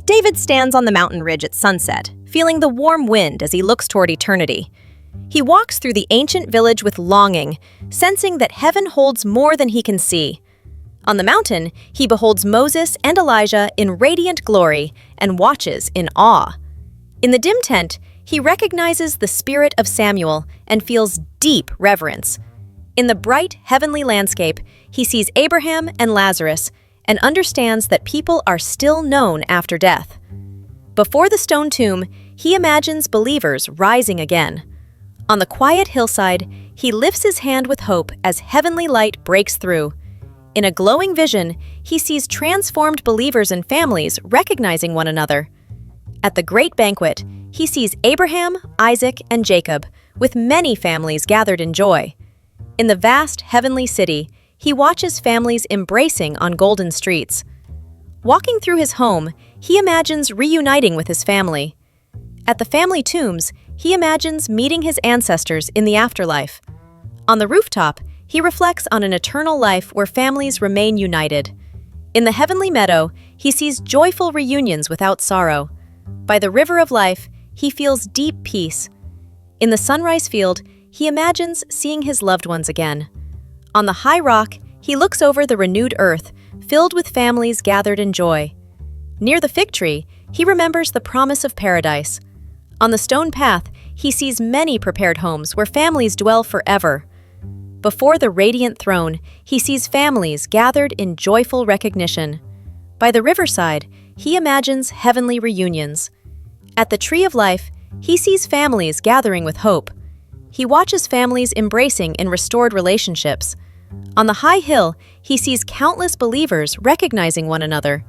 David stands on the mountain ridge at sunset, feeling the warm wind as he looks toward eternity. He walks through the ancient village with longing, sensing that heaven holds more than he can see. On the mountain, he beholds Moses and Elijah in radiant glory and watches in awe. In the dim tent, he recognizes the spirit of Samuel and feels deep reverence. In the bright heavenly landscape, he sees Abraham and Lazarus and understands that people are still known after death. Before the stone tomb, he imagines believers rising again. On the quiet hillside, he lifts his hand with hope as heavenly light breaks through. In a glowing vision, he sees transformed believers and families recognizing one another. At the great banquet, he sees Abraham, Isaac, and Jacob, with many families gathered in joy. In the vast heavenly city, he watches families embracing on golden streets. Walking through his home, he imagines reuniting with his family. At the family tombs, he imagines meeting his ancestors in the afterlife. On the rooftop, he reflects on an eternal life where families remain united. In the heavenly meadow, he sees joyful reunions without sorrow. By the river of life, he feels deep peace. In the sunrise field, he imagines seeing his loved ones again. On the high rock, he looks over the renewed earth, filled with families gathered in joy. Near the fig tree, he remembers the promise of paradise. On the stone path, he sees many prepared homes where families dwell forever. Before the radiant throne, he sees families gathered in joyful recognition. By the riverside, he imagines heavenly reunions. At the tree of life, he sees families gathering with hope. He watches families embracing in restored relationships. On the high hill, he sees countless believers recognizing one another.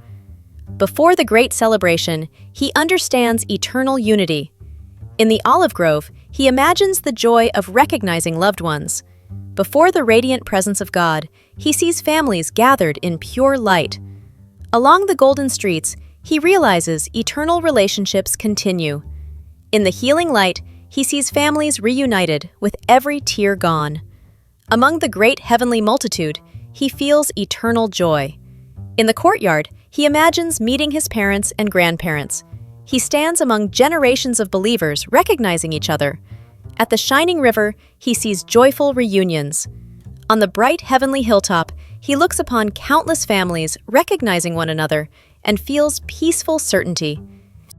Before the great celebration, he understands eternal unity. In the olive grove, he imagines the joy of recognizing loved ones. Before the radiant presence of God, he sees families gathered in pure light. Along the golden streets, he realizes eternal relationships continue. In the healing light, he sees families reunited with every tear gone. Among the great heavenly multitude, he feels eternal joy. In the courtyard, he imagines meeting his parents and grandparents. He stands among generations of believers recognizing each other. At the shining river, he sees joyful reunions. On the bright heavenly hilltop, he looks upon countless families recognizing one another and feels peaceful certainty.